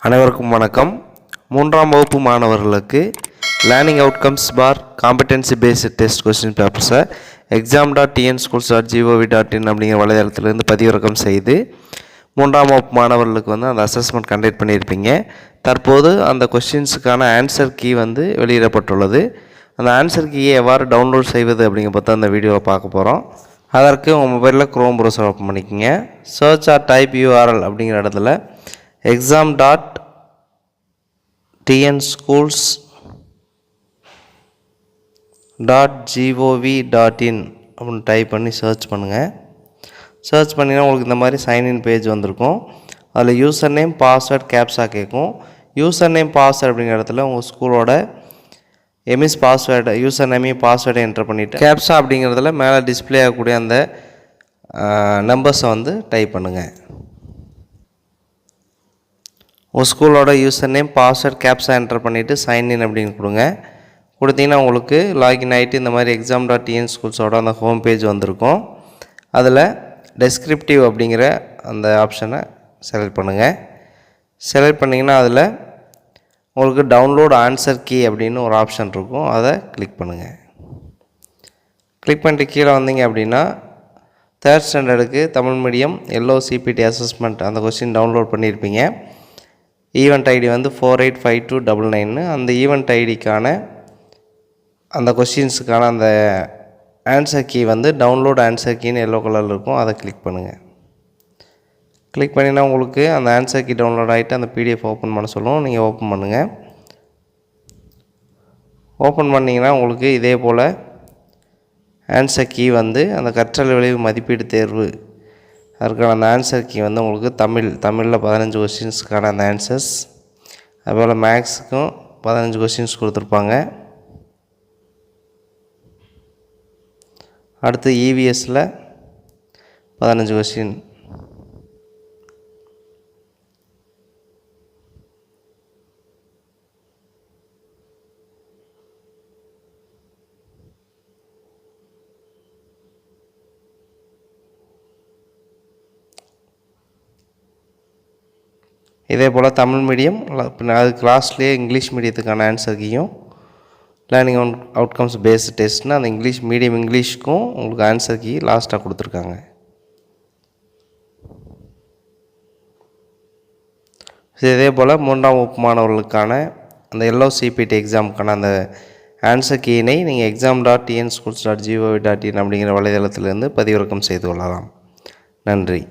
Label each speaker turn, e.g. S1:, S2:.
S1: அனைவருக்கும் வணக்கம். 3ஆம் வகுப்பு மாணவர்களுக்கு learning outcomes for competency based test question பேப்பர்ஸை exam.tnschools.gov.in அப்படிங்கிற வலைதளத்திலிருந்து பதிவிறக்கம் செய்து 3ஆம் வகுப்பு மாணவர்களுக்கு அந்த அசஸ்மெண்ட் கண்டக்ட் பண்ணியிருப்பீங்க. தற்போது அந்த கொஸ்டின்ஸுக்கான ஆன்சர் கீ வெளியிடப்பட்டுள்ளது. அந்த ஆன்சர் கீயை எவ்வாறு டவுன்லோட் செய்வது அப்படிங்கிற பற்றி அந்த வீடியோவில் பார்க்க போகிறோம். அதற்கு உங்கள் மொபைலில் க்ரோம் ப்ரௌசர் ஓப்பன் பண்ணிக்கோங்க. சர்ச் ஆர் டைப் URL அப்படிங்கிற இடத்துல exam.tnschools.gov.in அப்படின்னு டைப் பண்ணி சர்ச் பண்ணுங்கள். சர்ச் பண்ணிங்கன்னா உங்களுக்கு இந்த மாதிரி சைன்இன் பேஜ் வந்திருக்கும். அதில் யூசர் நேம் பாஸ்வேர்ட் கேப்ஸா கேட்கும். யூசர் நேம் பாஸ்வேர்ட் அப்படிங்கிற இடத்துல உங்கள் ஸ்கூலோட எம்எஸ் பாஸ்வேர்டு யூசர் நேமையும் பாஸ்வேர்டை என்டர் பண்ணிவிட்டு கேப்ஸா அப்படிங்கிறதுல மேலே டிஸ்பிளே ஆகக்கூடிய அந்த நம்பர்ஸை டைப் பண்ணுங்கள். உங்கள் ஸ்கூலோட யூசர் நேம் பாஸ்வேர்ட் கேப்ஸா என்டர் பண்ணிவிட்டு சைன்இன் அப்படின்னு கொடுங்க. கொடுத்தீங்கன்னா உங்களுக்கு லாகின் ஆகிட்டு இந்த மாதிரி exam.tnschools.ஓட அந்த ஹோம் பேஜ் வந்திருக்கும். அதில் டெஸ்கிரிப்டிவ் அப்படிங்கிற அந்த ஆப்ஷனை செலக்ட் பண்ணுங்கள். செலக்ட் பண்ணிங்கன்னா அதில் உங்களுக்கு டவுன்லோட் ஆன்சர் கீ அப்படின்னு ஒரு ஆப்ஷன் இருக்கும். அதை கிளிக் பண்ணுங்கள். கிளிக் பண்ணிட்டு கீழே வந்தீங்க அப்படின்னா 3rd ஸ்டாண்டர்டுக்கு தமிழ் மீடியம் LOCPT அசஸ்மெண்ட் அந்த கொஸ்டின் டவுன்லோட் பண்ணியிருப்பீங்க. Event ID 485299. அந்த ஈவெண்ட் ஐடிக்கான அந்த கொஸ்டின்ஸுக்கான அந்த ஆன்சர் கீ டவுன்லோட் ஆன்சர் கீன்னு எல்லோ கலரில் இருக்கும். அதை கிளிக் பண்ணுங்கள். கிளிக் பண்ணினா உங்களுக்கு அந்த ஆன்சர் கீ டவுன்லோட் ஆகிட்டு அந்த PDF ஓப்பன் பண்ண சொல்லுவோம். நீங்கள் ஓப்பன் பண்ணுங்கள். ஓப்பன் பண்ணிங்கன்னா உங்களுக்கு இதே போல் ஆன்சர் கீ அந்த கற்றல் விளைவு மதிப்பீடு தேர்வு அதுக்கான அந்த ஆன்சர் கீ உங்களுக்கு தமிழில் 15 கொஸ்டின்ஸுக்கான அந்த ஆன்சர்ஸ், அதுபோல் மேக்ஸுக்கும் 15 கொஸ்டின்ஸ் கொடுத்துருப்பாங்க. அடுத்து EVSல் 15 கொஸ்டின். இதே போல் தமிழ் மீடியம் அது கிளாஸ்லேயே இங்கிலீஷ் மீடியத்துக்கான ஆன்சர் கீயும் லேர்னிங் அவுட்கம்ஸ் பேஸ்டு டெஸ்ட்னு அந்த இங்கிலீஷ்க்கும் உங்களுக்கு ஆன்சர் கீ லாஸ்ட்டாக கொடுத்துருக்காங்க. இதே போல் 3ஆம் வகுப்பு மாணவர்களுக்கான அந்த LOCPT எக்ஸாமுக்கான அந்த ஆன்சர் கீயினை நீங்கள் exam.tnschools.gov.in அப்படிங்கிற வலைதளத்திலிருந்து பதிவிறக்கம் செய்து கொள்ளலாம். நன்றி.